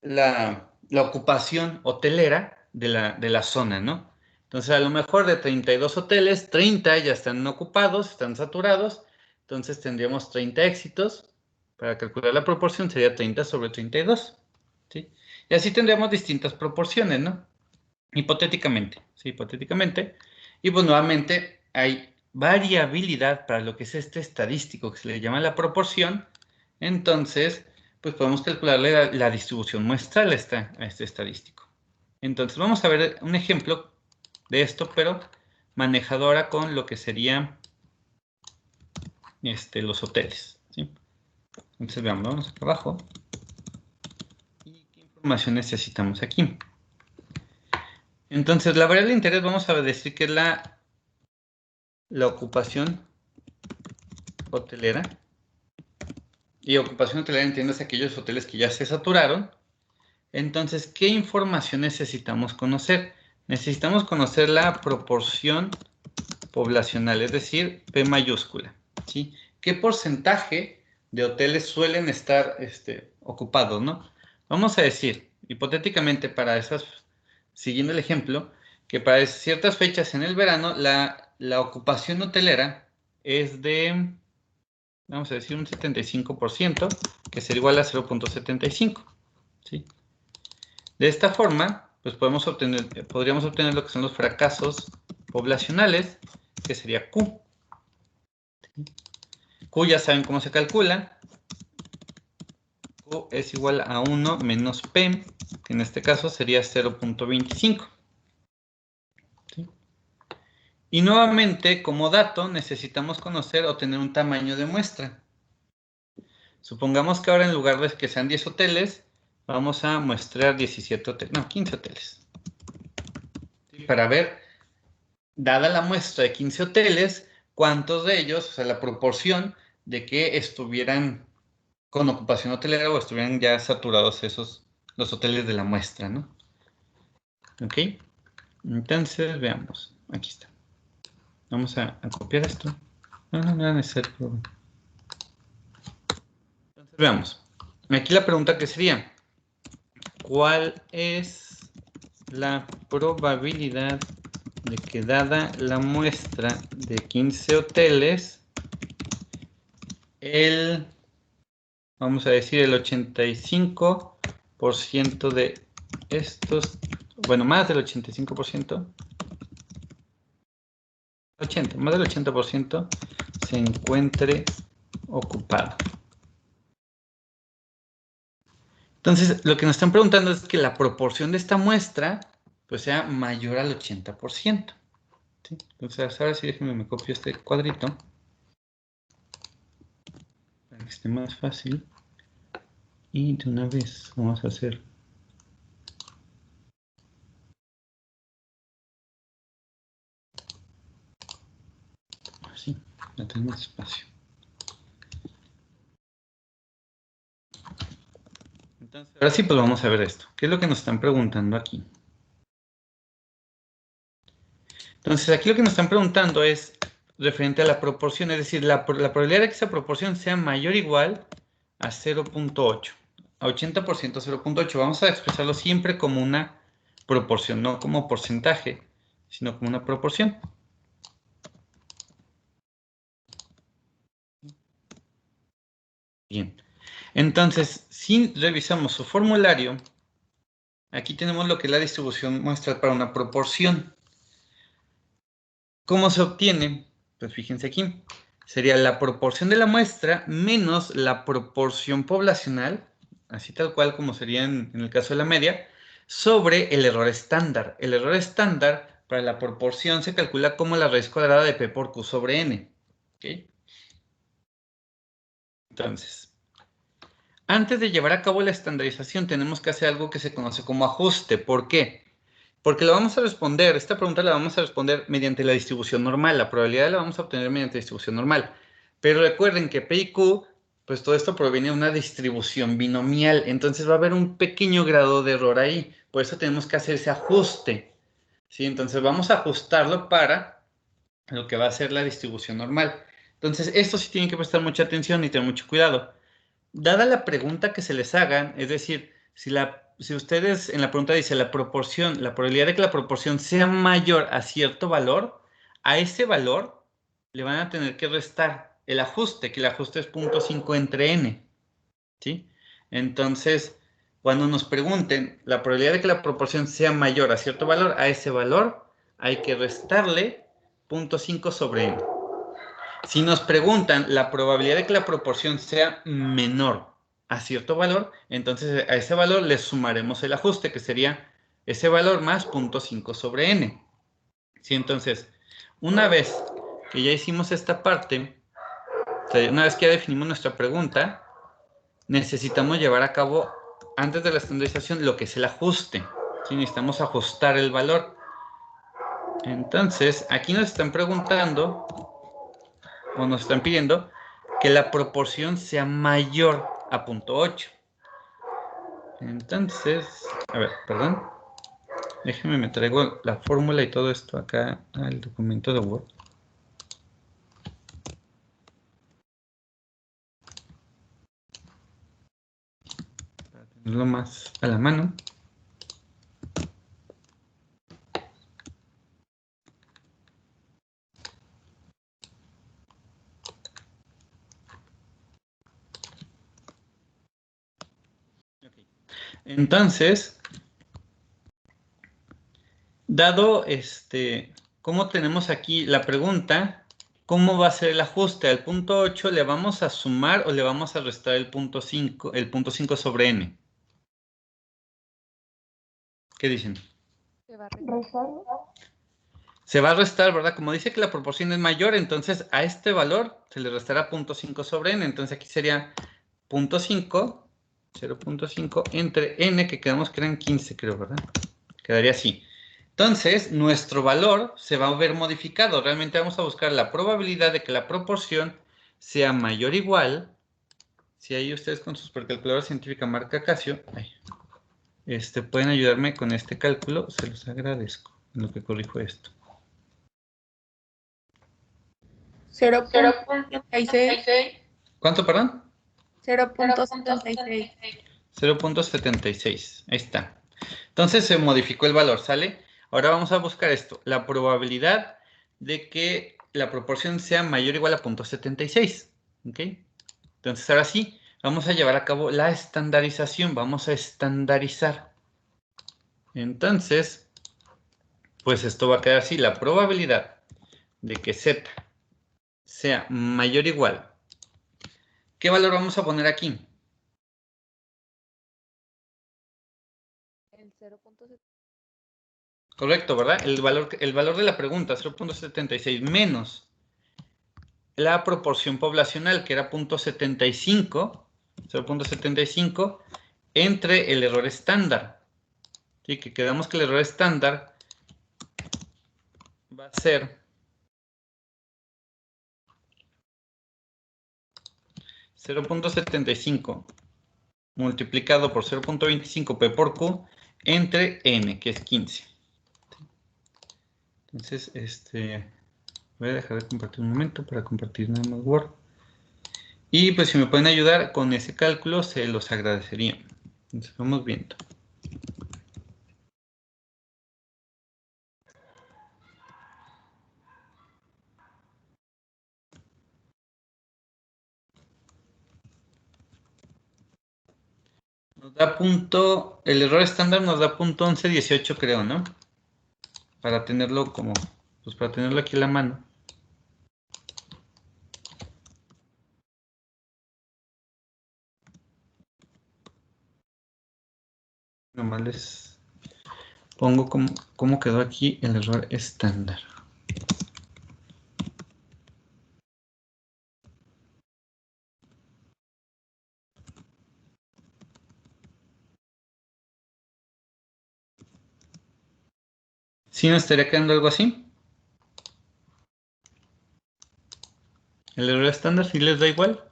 la ocupación hotelera de la zona, ¿no? Entonces, a lo mejor de 32 hoteles, 30 ya están ocupados, están saturados, entonces tendríamos 30 éxitos. Para calcular la proporción sería 30 sobre 32, ¿sí? Y así tendríamos distintas proporciones, ¿no? Hipotéticamente, ¿sí? Hipotéticamente. Y pues nuevamente hay variabilidad para lo que es este estadístico que se le llama la proporción. Entonces, pues podemos calcularle la distribución muestral a este estadístico. Entonces, vamos a ver un ejemplo de esto, pero manejado ahora con lo que serían los hoteles. ¿Sí? Entonces, veamos, vamos acá abajo. ¿Y qué información necesitamos aquí? Entonces, la variable de interés vamos a decir que es la ocupación hotelera. Y ocupación hotelera entiendes aquellos hoteles que ya se saturaron. Entonces, ¿qué información necesitamos conocer? Necesitamos conocer la proporción poblacional, es decir, P mayúscula. ¿Sí? ¿Qué porcentaje de hoteles suelen estar ocupados, ¿no? Vamos a decir, hipotéticamente para esas, siguiendo el ejemplo, que para ciertas fechas en el verano, la ocupación hotelera es de, vamos a decir, un 75%, que sería igual a 0.75. ¿Sí? De esta forma, pues podríamos obtener lo que son los fracasos poblacionales, que sería Q. Q ya saben cómo se calcula. Q es igual a 1 menos P, que en este caso sería 0.25. ¿Sí? Y nuevamente, como dato, necesitamos conocer o tener un tamaño de muestra. Supongamos que ahora en lugar de que sean 10 hoteles, vamos a muestrar 17 hoteles, no, 15 hoteles. ¿Sí? Para ver, dada la muestra de 15 hoteles, cuántos de ellos, o sea, la proporción de que estuvieran con ocupación hotelera o estuvieran ya saturados los hoteles de la muestra, ¿no? ¿Ok? Entonces, veamos. Aquí está. Vamos a copiar esto. No es necesario. Entonces, veamos. Aquí la pregunta que sería, ¿cuál es la probabilidad de que dada la muestra de 15 hoteles, vamos a decir, el 85% de estos, bueno, más del 85%, más del 80% se encuentre ocupado? Entonces, lo que nos están preguntando es que la proporción de esta muestra pues sea mayor al 80%. ¿Sí? Entonces, ahora sí, déjenme me copio este cuadrito para que esté más fácil. Y de una vez vamos a hacer Ya tenemos espacio. Entonces, ahora sí, pues vamos a ver esto. ¿Qué es lo que nos están preguntando aquí? Entonces, aquí lo que nos están preguntando es referente a la proporción, es decir, la probabilidad de que esa proporción sea mayor o igual a 0.8. A 80% 0.8. Vamos a expresarlo siempre como una proporción, no como porcentaje, sino como una proporción. Bien. Entonces, si revisamos su formulario, aquí tenemos lo que es la distribución muestral para una proporción. ¿Cómo se obtiene? Pues fíjense aquí. Sería la proporción de la muestra menos la proporción poblacional, así tal cual como sería en el caso de la media, sobre el error estándar. El error estándar para la proporción se calcula como la raíz cuadrada de P por Q sobre N. ¿Okay? Entonces, antes de llevar a cabo la estandarización tenemos que hacer algo que se conoce como ajuste. ¿Por qué? Porque lo vamos a responder, esta pregunta la vamos a responder mediante la distribución normal. La probabilidad la vamos a obtener mediante distribución normal. Pero recuerden que P y Q, pues todo esto proviene de una distribución binomial. Entonces va a haber un pequeño grado de error ahí. Por eso tenemos que hacer ese ajuste. ¿Sí? Entonces vamos a ajustarlo para lo que va a ser la distribución normal. Entonces esto sí tienen que prestar mucha atención y tener mucho cuidado. Dada la pregunta que se les hagan, es decir, si ustedes en la pregunta dice la proporción, la probabilidad de que la proporción sea mayor a cierto valor, a ese valor le van a tener que restar el ajuste, que el ajuste es 0.5 entre n. ¿Sí? Entonces, cuando nos pregunten la probabilidad de que la proporción sea mayor a cierto valor, a ese valor hay que restarle 0.5 sobre n. Si nos preguntan la probabilidad de que la proporción sea menor a cierto valor, entonces a ese valor le sumaremos el ajuste, que sería ese valor más 0.5 sobre n. ¿Sí? Entonces, una vez que ya hicimos esta parte, o sea, una vez que ya definimos nuestra pregunta, necesitamos llevar a cabo, antes de la estandarización, lo que es el ajuste. ¿Sí? Necesitamos ajustar el valor. Entonces, aquí nos están preguntando, o nos están pidiendo, que la proporción sea mayor a 0.8. Entonces, a ver, perdón. Déjenme, me traigo la fórmula y todo esto acá al documento de Word. Para tenerlo más a la mano. Entonces, dado cómo tenemos aquí la pregunta, ¿cómo va a ser el ajuste? Al 0.8 le vamos a sumar o le vamos a restar el 0.5 sobre n. ¿Qué dicen? Se va a restar, ¿verdad? Como dice que la proporción es mayor, entonces a este valor se le restará 0.5 sobre n. Entonces aquí sería 0.5, 0.5 entre n, que quedamos que eran 15, creo, ¿verdad? Quedaría así. Entonces, nuestro valor se va a ver modificado. Realmente vamos a buscar la probabilidad de que la proporción sea mayor o igual. Si ahí ustedes con su supercalculadora científica marca Casio, pueden ayudarme con este cálculo, se los agradezco en lo que corrijo esto. 0.76. ¿Cuánto, perdón? 0.76. 0.76. Ahí está. Entonces se modificó el valor, ¿sale? Ahora vamos a buscar esto. La probabilidad de que la proporción sea mayor o igual a 0.76. ¿Ok? Entonces ahora sí, vamos a llevar a cabo la estandarización. Vamos a estandarizar. Entonces, pues esto va a quedar así. La probabilidad de que Z sea mayor o igual. ¿Qué valor vamos a poner aquí? El 0.76. Correcto, ¿verdad? El valor de la pregunta, 0.76 menos la proporción poblacional, que era 0.75 entre el error estándar. ¿Sí? Que quedamos que el error estándar va a ser 0.75 multiplicado por 0.25 P por Q entre N, que es 15. Entonces, voy a dejar de compartir un momento para compartir nada más Word. Y pues si me pueden ayudar con ese cálculo, se los agradecería. Entonces, vamos viendo. Nos da punto, el error estándar nos da punto 1118, creo, ¿no? Para tenerlo como, pues para tenerlo aquí en la mano. Nomás les pongo cómo quedó aquí el error estándar. ¿Sí nos estaría quedando algo así? ¿El error estándar sí les da igual?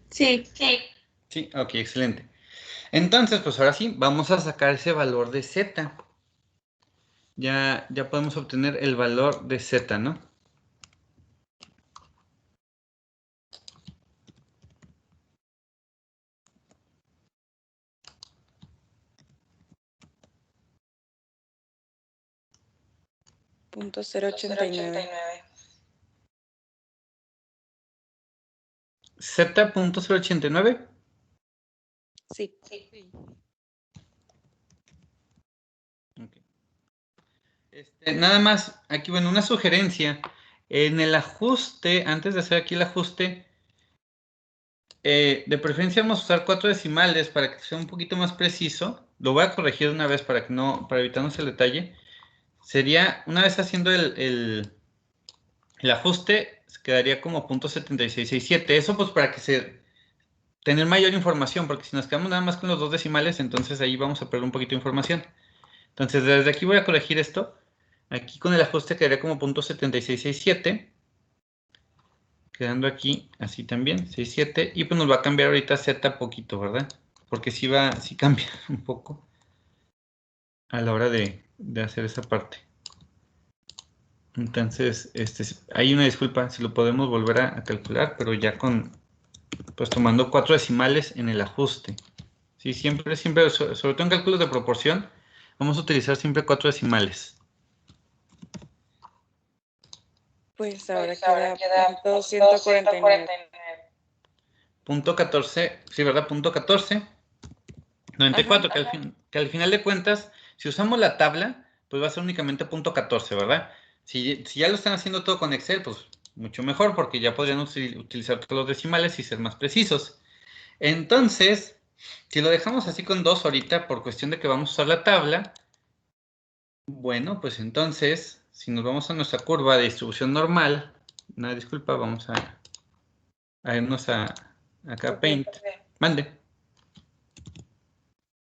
Sí. Sí, ok, excelente. Entonces, pues ahora sí, vamos a sacar ese valor de Z. Ya podemos obtener el valor de Z, ¿no? Punto 0.89. Z.089. Sí. Okay. Nada más, aquí, bueno, una sugerencia. En el ajuste, antes de hacer aquí el ajuste, de preferencia vamos a usar 4 decimales para que sea un poquito más preciso. Lo voy a corregir una vez para evitarnos el detalle. Sería, una vez haciendo el ajuste, quedaría como .7667. Eso pues para que tener mayor información, porque si nos quedamos nada más con los 2 decimales, entonces ahí vamos a perder un poquito de información. Entonces desde aquí voy a corregir esto. Aquí con el ajuste quedaría como .7667. Quedando aquí así también, 67. Y pues nos va a cambiar ahorita Z poquito, ¿verdad? Porque sí cambia un poco a la hora de hacer esa parte. Entonces, hay una disculpa, si lo podemos volver a calcular, pero ya pues tomando 4 decimales en el ajuste. Sí, siempre, sobre todo en cálculos de proporción, vamos a utilizar siempre 4 decimales. Pues ahora queda punto 149. Punto 14, sí, ¿verdad? Punto 14. 94, que al final de cuentas, si usamos la tabla, pues va a ser únicamente punto 14, ¿verdad? Si ya lo están haciendo todo con Excel, pues mucho mejor, porque ya podrían utilizar todos los decimales y ser más precisos. Entonces, si lo dejamos así con 2 ahorita, por cuestión de que vamos a usar la tabla, bueno, pues entonces, si nos vamos a nuestra curva de distribución normal, una disculpa, vamos a irnos acá a Paint. Mande.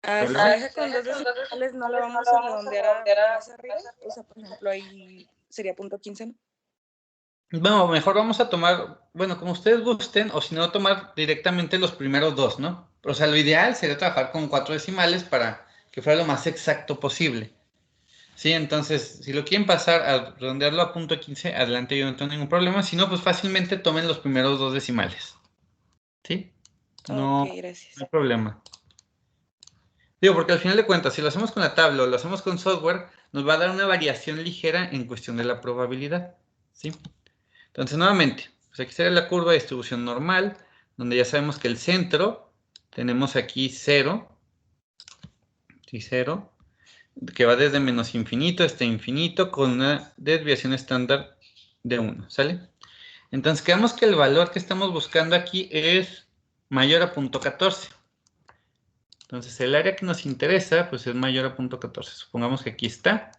Si se deja con 2 decimales, no lo vamos a redondear a más arriba. O sea, por ejemplo, ahí sería punto 15, ¿no? No, mejor vamos a tomar, bueno, como ustedes gusten, o si no, tomar directamente los primeros 2, ¿no? O sea, lo ideal sería trabajar con 4 decimales para que fuera lo más exacto posible. Sí, entonces, si lo quieren pasar a redondearlo a punto 15, adelante, yo no tengo ningún problema. Si no, pues fácilmente tomen los primeros 2 decimales. ¿Sí? No, Ok, gracias. no hay problema. Digo, porque al final de cuentas, si lo hacemos con la tabla o lo hacemos con software, nos va a dar una variación ligera en cuestión de la probabilidad. ¿Sí? Entonces, nuevamente, pues aquí sería la curva de distribución normal, donde ya sabemos que el centro, tenemos aquí 0, ¿sí? 0, que va desde menos infinito hasta infinito, con una desviación estándar de 1, ¿sale? Entonces, quedamos que el valor que estamos buscando aquí es mayor a .14. Entonces, el área que nos interesa, pues es mayor a .14. Supongamos que aquí está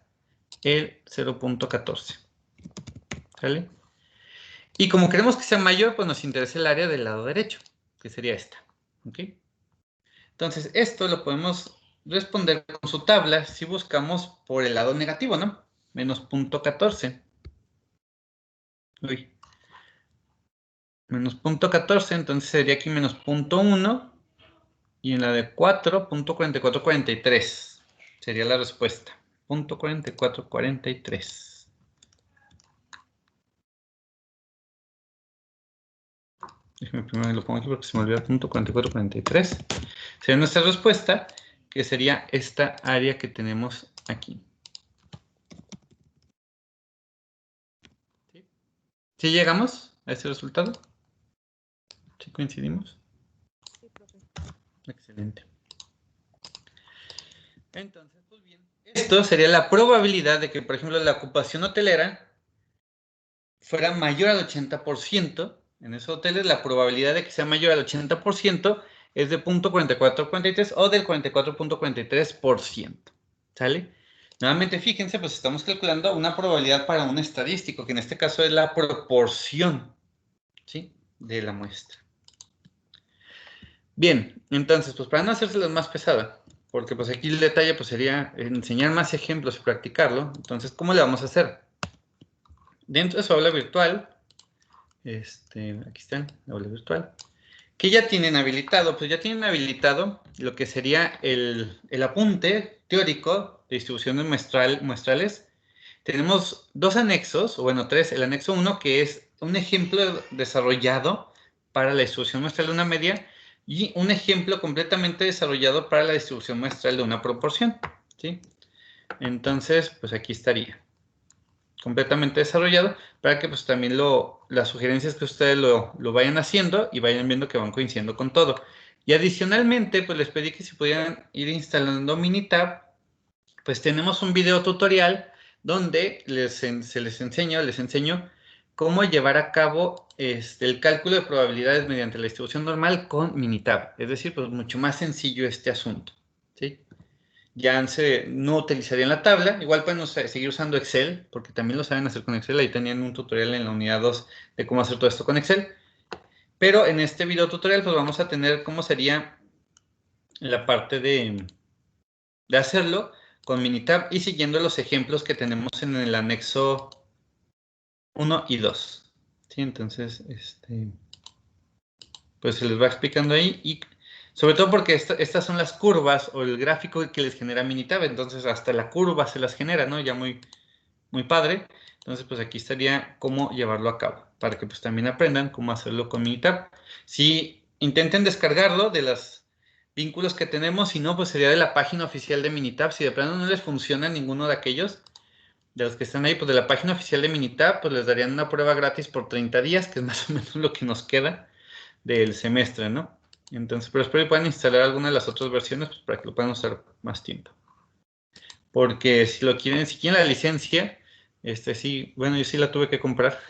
el 0.14. ¿Sale? Y como queremos que sea mayor, pues nos interesa el área del lado derecho, que sería esta. ¿Ok? Entonces, esto lo podemos responder con su tabla si buscamos por el lado negativo, ¿no? Menos 0.14. Uy. Menos 0.14, entonces sería aquí menos 0.1. Y en la de 4, 0.4443. Sería la respuesta. 0.4443. Déjenme primero lo pongo aquí porque se me olvidó 0.4443. Sería nuestra respuesta, que sería esta área que tenemos aquí. ¿Sí llegamos a este resultado? ¿Sí coincidimos? Sí, profe. Excelente. Entonces, pues bien, esto sería la probabilidad de que, por ejemplo, la ocupación hotelera fuera mayor al 80%. En esos hoteles la probabilidad de que sea mayor al 80% es de 0.4443 o del 44.43%. ¿Sale? Nuevamente, fíjense, pues estamos calculando una probabilidad para un estadístico, que en este caso es la proporción, ¿sí?, de la muestra. Bien, entonces, pues para no hacérselas más pesada, porque pues aquí el detalle pues sería enseñar más ejemplos y practicarlo. Entonces, ¿cómo le vamos a hacer? Dentro de su aula virtual, aquí está, la aula virtual, que ya tienen habilitado, pues ya tienen habilitado lo que sería el apunte teórico de distribuciones muestrales. Tenemos dos anexos, o bueno, tres. El anexo 1, que es un ejemplo desarrollado para la distribución muestral de una media, y un ejemplo completamente desarrollado para la distribución muestral de una proporción, ¿sí? Entonces, pues aquí estaría completamente desarrollado para que pues también las sugerencias que ustedes lo vayan haciendo y vayan viendo que van coincidiendo con todo. Y adicionalmente, pues les pedí que si pudieran ir instalando Minitab, pues tenemos un video tutorial donde les enseño cómo llevar a cabo el cálculo de probabilidades mediante la distribución normal con Minitab. Es decir, pues mucho más sencillo este asunto, ¿sí? Ya no utilizarían la tabla, igual pueden seguir usando Excel, porque también lo saben hacer con Excel. Ahí tenían un tutorial en la unidad 2 de cómo hacer todo esto con Excel. Pero en este video tutorial pues vamos a tener cómo sería la parte de hacerlo con Minitab y siguiendo los ejemplos que tenemos en el anexo 1 y 2. ¿Sí? Entonces, pues se les va explicando ahí, y sobre todo porque estas son las curvas o el gráfico que les genera Minitab. Entonces hasta la curva se las genera, ¿no? Ya muy, muy padre. Entonces pues aquí estaría cómo llevarlo a cabo, para que pues también aprendan cómo hacerlo con Minitab. Si intenten descargarlo de los vínculos que tenemos, si no, pues sería de la página oficial de Minitab. Si de plano no les funciona ninguno de aquellos, de los que están ahí, pues de la página oficial de Minitab, pues les darían una prueba gratis por 30 días, que es más o menos lo que nos queda del semestre, ¿no? Entonces, pero espero que puedan instalar alguna de las otras versiones, pues, para que lo puedan usar más tiempo. Porque si quieren la licencia, sí, bueno, yo sí la tuve que comprar.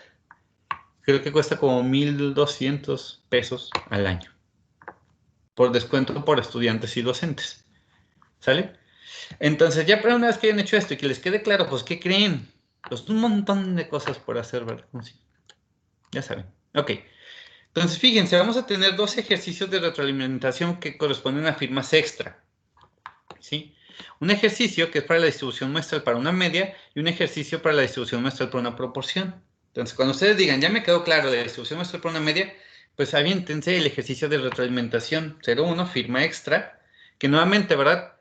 Creo que cuesta como 1,200 pesos al año. Por descuento por estudiantes y docentes. ¿Sale? Entonces, ya para una vez que hayan hecho esto y que les quede claro, pues, ¿qué creen? Pues un montón de cosas por hacer, ¿verdad? Ya saben. Ok. Entonces, fíjense, vamos a tener dos ejercicios de retroalimentación que corresponden a firmas extra, ¿sí? Un ejercicio que es para la distribución muestral para una media y un ejercicio para la distribución muestral para una proporción. Entonces, cuando ustedes digan, ya me quedó claro la distribución muestral para una media, pues aviéntense el ejercicio de retroalimentación 0,1, firma extra, que nuevamente, ¿verdad?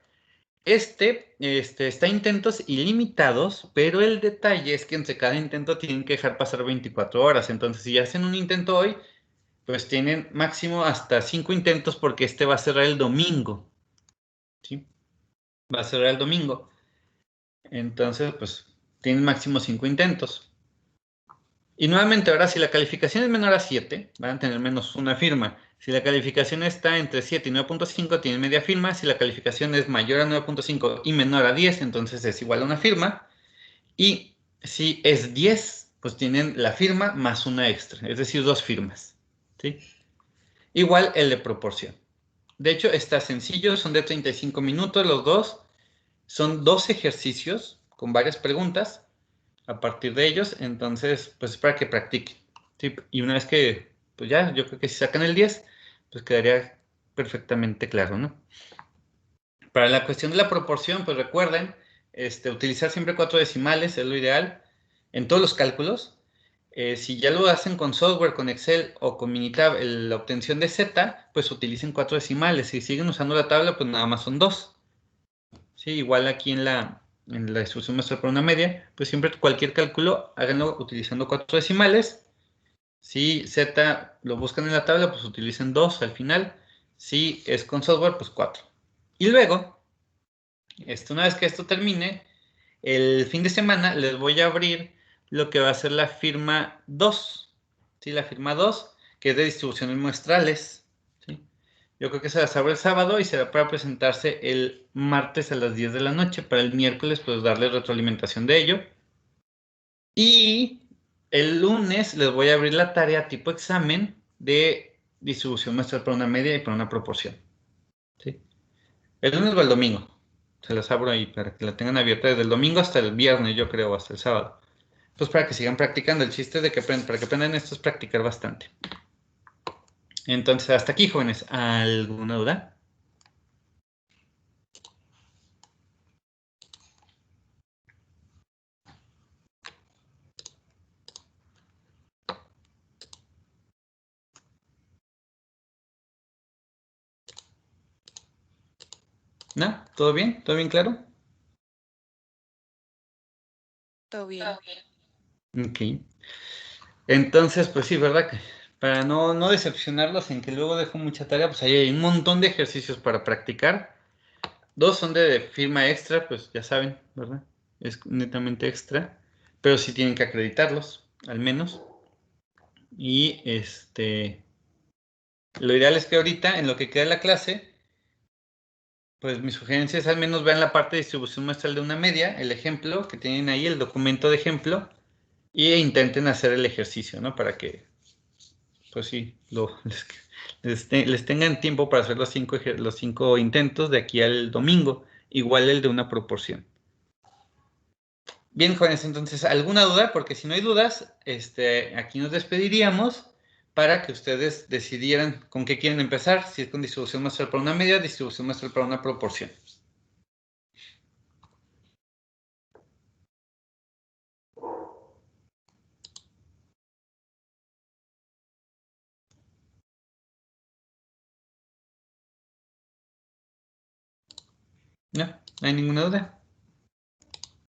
Está intentos ilimitados, pero el detalle es que entre cada intento tienen que dejar pasar 24 horas. Entonces, si hacen un intento hoy, pues tienen máximo hasta 5 intentos, porque va a cerrar el domingo, ¿sí? Va a cerrar el domingo. Entonces, pues, tienen máximo 5 intentos. Y nuevamente, ahora, si la calificación es menor a 7, van a tener menos una firma. Si la calificación está entre 7 y 9.5, tienen media firma. Si la calificación es mayor a 9.5 y menor a 10, entonces es igual a una firma. Y si es 10, pues tienen la firma más una extra, es decir, 2 firmas, ¿sí? Igual el de proporción. De hecho, está sencillo, son de 35 minutos los dos. Son 2 ejercicios con varias preguntas a partir de ellos. Entonces, pues es para que practiquen, ¿sí? Y una vez que, pues ya, yo creo que si sacan el 10, pues quedaría perfectamente claro, ¿no? Para la cuestión de la proporción, pues recuerden, utilizar siempre 4 decimales es lo ideal en todos los cálculos. Si ya lo hacen con software, con Excel o con Minitab, la obtención de Z, pues utilicen 4 decimales. Si siguen usando la tabla, pues nada más son 2. Sí, igual aquí en la distribución muestral por una media, pues siempre cualquier cálculo háganlo utilizando 4 decimales. Si Z lo buscan en la tabla, pues utilicen 2 al final. Si es con software, pues 4. Y luego, una vez que esto termine, el fin de semana les voy a abrir lo que va a ser la firma 2. ¿Sí? La firma 2, que es de distribuciones muestrales. ¿Sí? Yo creo que se las abro el sábado y será para presentarse el martes a las 10 de la noche. Para el miércoles, pues darle retroalimentación de ello. Y el lunes les voy a abrir la tarea tipo examen de distribución muestral para una media y para una proporción. ¿Sí? El lunes o el domingo. Se las abro ahí para que la tengan abierta desde el domingo hasta el viernes, yo creo, hasta el sábado. Pues para que sigan practicando. El chiste de que para que aprendan esto es practicar bastante. Entonces, hasta aquí, jóvenes. ¿Alguna duda? ¿No? ¿Todo bien? ¿Todo bien claro? Todo bien. Ok. Entonces, pues sí, ¿verdad? Que para no decepcionarlos en que luego dejo mucha tarea, pues ahí hay un montón de ejercicios para practicar. 2 son de firma extra, pues ya saben, ¿verdad? Es netamente extra, pero sí tienen que acreditarlos, al menos. Y lo ideal es que ahorita, en lo que queda de la clase, pues mi sugerencia es al menos vean la parte de distribución muestral de una media, el ejemplo que tienen ahí, el documento de ejemplo, e intenten hacer el ejercicio, ¿no? Para que, pues sí, les tengan tiempo para hacer los 5 intentos de aquí al domingo, igual el de una proporción. Bien, jóvenes, entonces, ¿alguna duda? Porque si no hay dudas, aquí nos despediríamos para que ustedes decidieran con qué quieren empezar, si es con distribución muestral para una media, distribución muestral para una proporción. ¿No? ¿No hay ninguna duda?